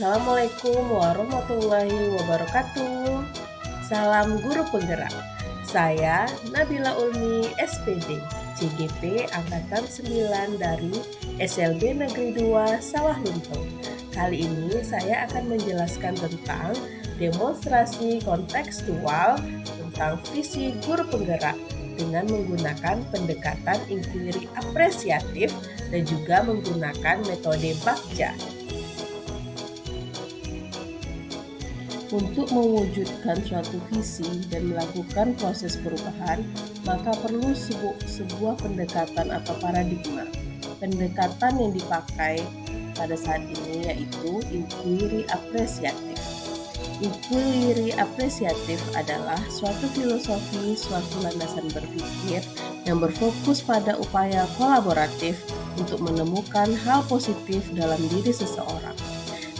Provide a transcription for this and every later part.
Assalamualaikum warahmatullahi wabarakatuh. Salam guru penggerak. Saya Nabila Ulmi, SPD, CGP Angkatan 9 dari SLB Negeri 2 Sawah Lunto. Kali ini saya akan menjelaskan tentang demonstrasi kontekstual tentang visi guru penggerak dengan menggunakan pendekatan inquiry apresiatif dan juga menggunakan metode Bagja. Untuk mewujudkan suatu visi dan melakukan proses perubahan, maka perlu sebuah pendekatan atau paradigma. Pendekatan yang dipakai pada saat ini yaitu inquiry apresiatif. Inquiry apresiatif adalah suatu filosofi, suatu landasan berpikir yang berfokus pada upaya kolaboratif untuk menemukan hal positif dalam diri seseorang,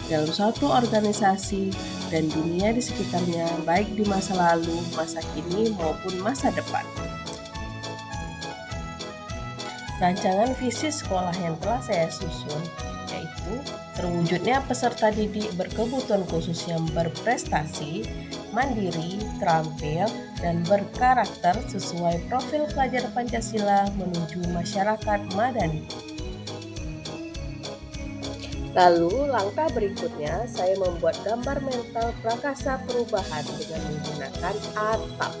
dalam suatu organisasi, dan dunia di sekitarnya, baik di masa lalu, masa kini, maupun masa depan. Rancangan visi sekolah yang telah saya susun yaitu terwujudnya peserta didik berkebutuhan khusus yang berprestasi, mandiri, terampil, dan berkarakter sesuai profil pelajar Pancasila menuju masyarakat madani. Lalu langkah berikutnya saya membuat gambar mental prakasa perubahan dengan menggunakan ATAP,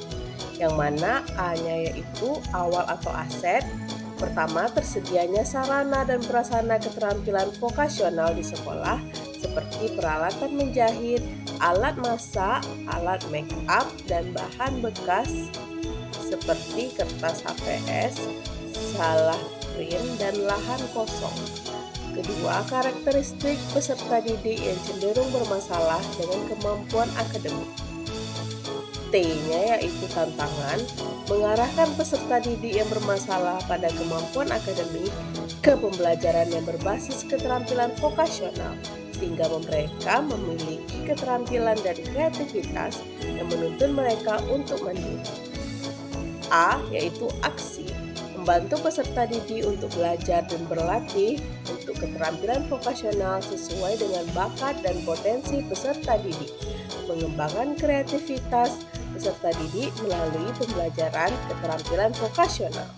yang mana A-nya yaitu awal atau aset. Pertama, tersedianya sarana dan prasarana keterampilan vokasional di sekolah seperti peralatan menjahit, alat masak, alat make up, dan bahan bekas seperti kertas HVS, salah print, dan lahan kosong. Kedua, karakteristik peserta didik yang cenderung bermasalah dengan kemampuan akademik. T-nya yaitu tantangan, mengarahkan peserta didik yang bermasalah pada kemampuan akademik ke pembelajaran yang berbasis keterampilan vokasional, sehingga mereka memiliki keterampilan dan kreativitas yang menuntun mereka untuk mandiri. A yaitu aksi, membantu peserta didik untuk belajar dan berlatih untuk keterampilan vokasional sesuai dengan bakat dan potensi peserta didik, mengembangkan kreativitas peserta didik melalui pembelajaran keterampilan vokasional.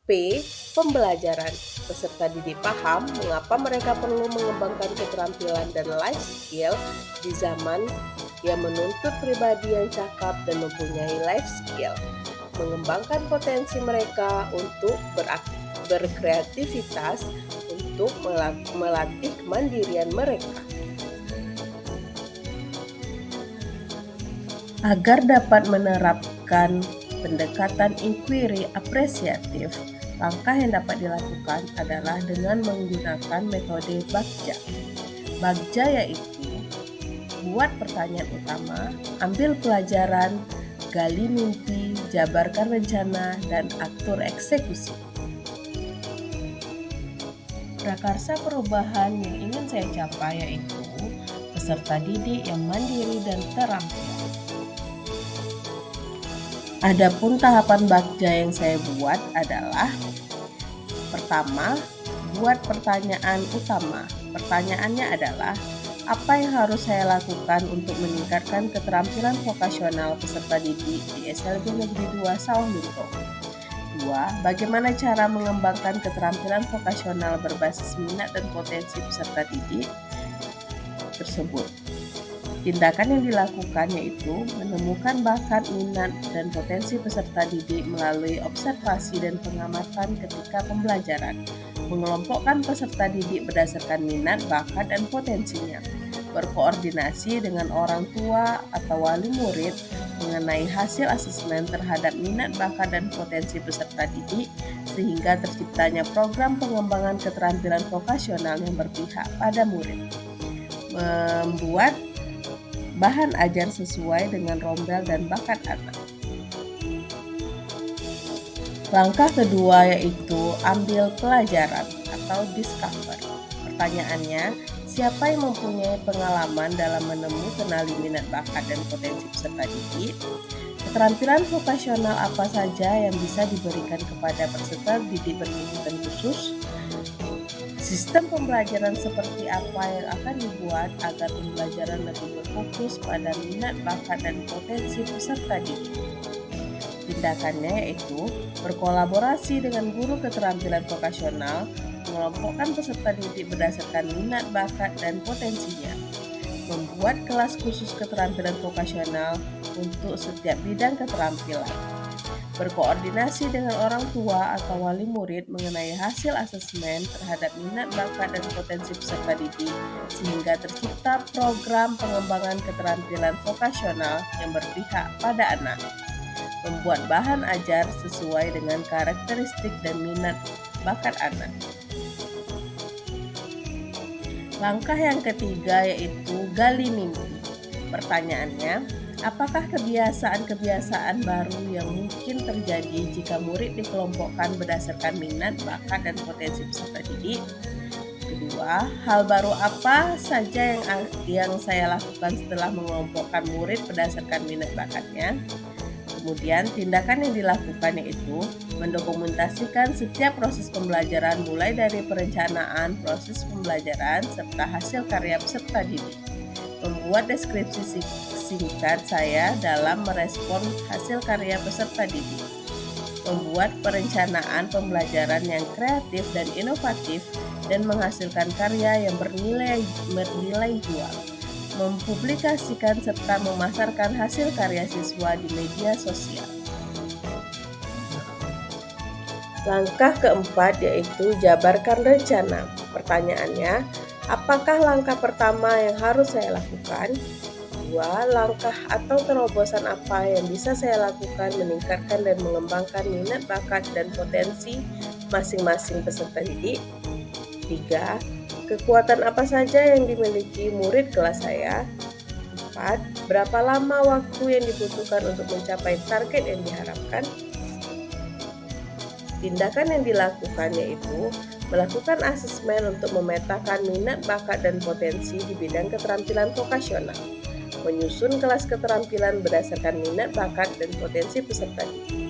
P. Pembelajaran. Peserta didik paham mengapa mereka perlu mengembangkan keterampilan dan life skill di zaman yang menuntut pribadi yang cakap dan mempunyai life skill, mengembangkan potensi mereka untuk berkreativitas untuk melatih kemandirian mereka. Agar dapat menerapkan pendekatan inquiry apresiatif, langkah yang dapat dilakukan adalah dengan menggunakan metode Bagja. Bagja yaitu buat pertanyaan utama, ambil pelajaran, gali mimpi, jabarkan rencana, dan atur eksekusi. Prakarsa perubahan yang ingin saya capai yaitu peserta didik yang mandiri dan terampil. Adapun tahapan Bagja yang saya buat adalah: pertama, buat pertanyaan utama. Pertanyaannya adalah, apa yang harus saya lakukan untuk meningkatkan keterampilan vokasional peserta didik di SLB Negeri 2 Sawah Lunto? 2. Bagaimana cara mengembangkan keterampilan vokasional berbasis minat dan potensi peserta didik tersebut? Tindakan yang dilakukan yaitu menemukan bakat, minat, dan potensi peserta didik melalui observasi dan pengamatan ketika pembelajaran, mengelompokkan peserta didik berdasarkan minat, bakat, dan potensinya, berkoordinasi dengan orang tua atau wali murid mengenai hasil asesmen terhadap minat, bakat, dan potensi peserta didik, sehingga terciptanya program pengembangan keterampilan vokasional yang berpihak pada murid, membuat bahan ajar sesuai dengan rombel dan bakat anak. Langkah kedua yaitu ambil pelajaran atau discover. Pertanyaannya, siapa yang mempunyai pengalaman dalam menemukan kenali minat, bakat, dan potensi peserta didik? Keterampilan vokasional apa saja yang bisa diberikan kepada peserta didik berkebutuhan khusus? Sistem pembelajaran seperti apa yang akan dibuat agar pembelajaran lebih berfokus pada minat, bakat, dan potensi peserta didik? Tindakannya yaitu berkolaborasi dengan guru keterampilan vokasional, mengelompokkan peserta didik berdasarkan minat, bakat, dan potensinya, membuat kelas khusus keterampilan vokasional untuk setiap bidang keterampilan, berkoordinasi dengan orang tua atau wali murid mengenai hasil asesmen terhadap minat, bakat, dan potensi peserta didik sehingga tercipta program pengembangan keterampilan vokasional yang berpihak pada anak, membuat bahan ajar sesuai dengan karakteristik dan minat bakat anak. Langkah yang ketiga yaitu gali mimpi. Pertanyaannya, apakah kebiasaan-kebiasaan baru yang mungkin terjadi jika murid dikelompokkan berdasarkan minat, bakat, dan potensi peserta didik? Kedua, hal baru apa saja yang saya lakukan setelah mengelompokkan murid berdasarkan minat bakatnya? Kemudian, tindakan yang dilakukan yaitu mendokumentasikan setiap proses pembelajaran mulai dari perencanaan, proses pembelajaran, serta hasil karya peserta didik. Membuat deskripsi singkat saya dalam merespon hasil karya peserta didik. Membuat perencanaan pembelajaran yang kreatif dan inovatif dan menghasilkan karya yang bernilai jual. Mempublikasikan serta memasarkan hasil karya siswa di media sosial. Langkah keempat yaitu jabarkan rencana. Pertanyaannya, apakah langkah pertama yang harus saya lakukan? Dua, langkah atau terobosan apa yang bisa saya lakukan meningkatkan dan mengembangkan minat, bakat, dan potensi masing-masing peserta didik? Tiga, kekuatan apa saja yang dimiliki murid kelas saya? 4. Berapa lama waktu yang dibutuhkan untuk mencapai target yang diharapkan? Tindakan yang dilakukan yaitu melakukan asesmen untuk memetakan minat, bakat, dan potensi di bidang keterampilan vokasional, menyusun kelas keterampilan berdasarkan minat, bakat, dan potensi peserta didik.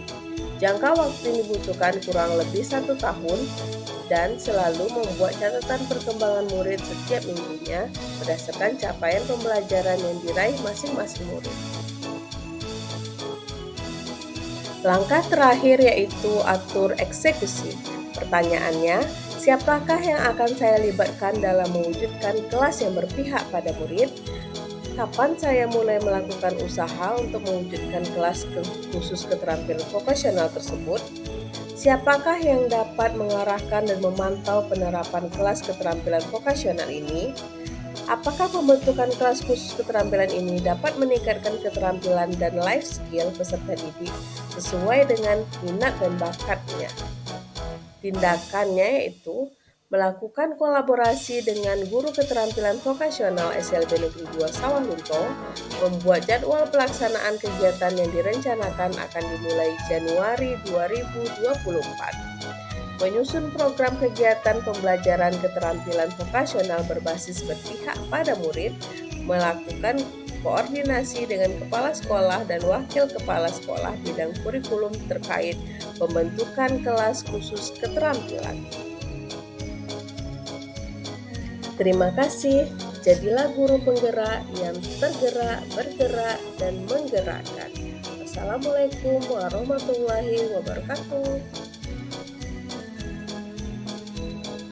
Jangka waktu yang dibutuhkan kurang lebih 1 tahun dan selalu membuat catatan perkembangan murid setiap minggunya berdasarkan capaian pembelajaran yang diraih masing-masing murid. Langkah terakhir yaitu atur eksekusi. Pertanyaannya, siapakah yang akan saya libatkan dalam mewujudkan kelas yang berpihak pada murid? Kapan saya mulai melakukan usaha untuk mewujudkan kelas khusus keterampilan vokasional tersebut? Siapakah yang dapat mengarahkan dan memantau penerapan kelas keterampilan vokasional ini? Apakah pembentukan kelas khusus keterampilan ini dapat meningkatkan keterampilan dan life skill peserta didik sesuai dengan minat dan bakatnya? Tindakannya yaitu melakukan kolaborasi dengan guru keterampilan vokasional SLB Negeri 2 Sawalunto, membuat jadwal pelaksanaan kegiatan yang direncanakan akan dimulai Januari 2024, menyusun program kegiatan pembelajaran keterampilan vokasional berbasis berpihak pada murid, melakukan koordinasi dengan kepala sekolah dan wakil kepala sekolah bidang kurikulum terkait pembentukan kelas khusus keterampilan. Terima kasih, jadilah guru penggerak yang tergerak, bergerak, dan menggerakkan. Wassalamualaikum warahmatullahi wabarakatuh.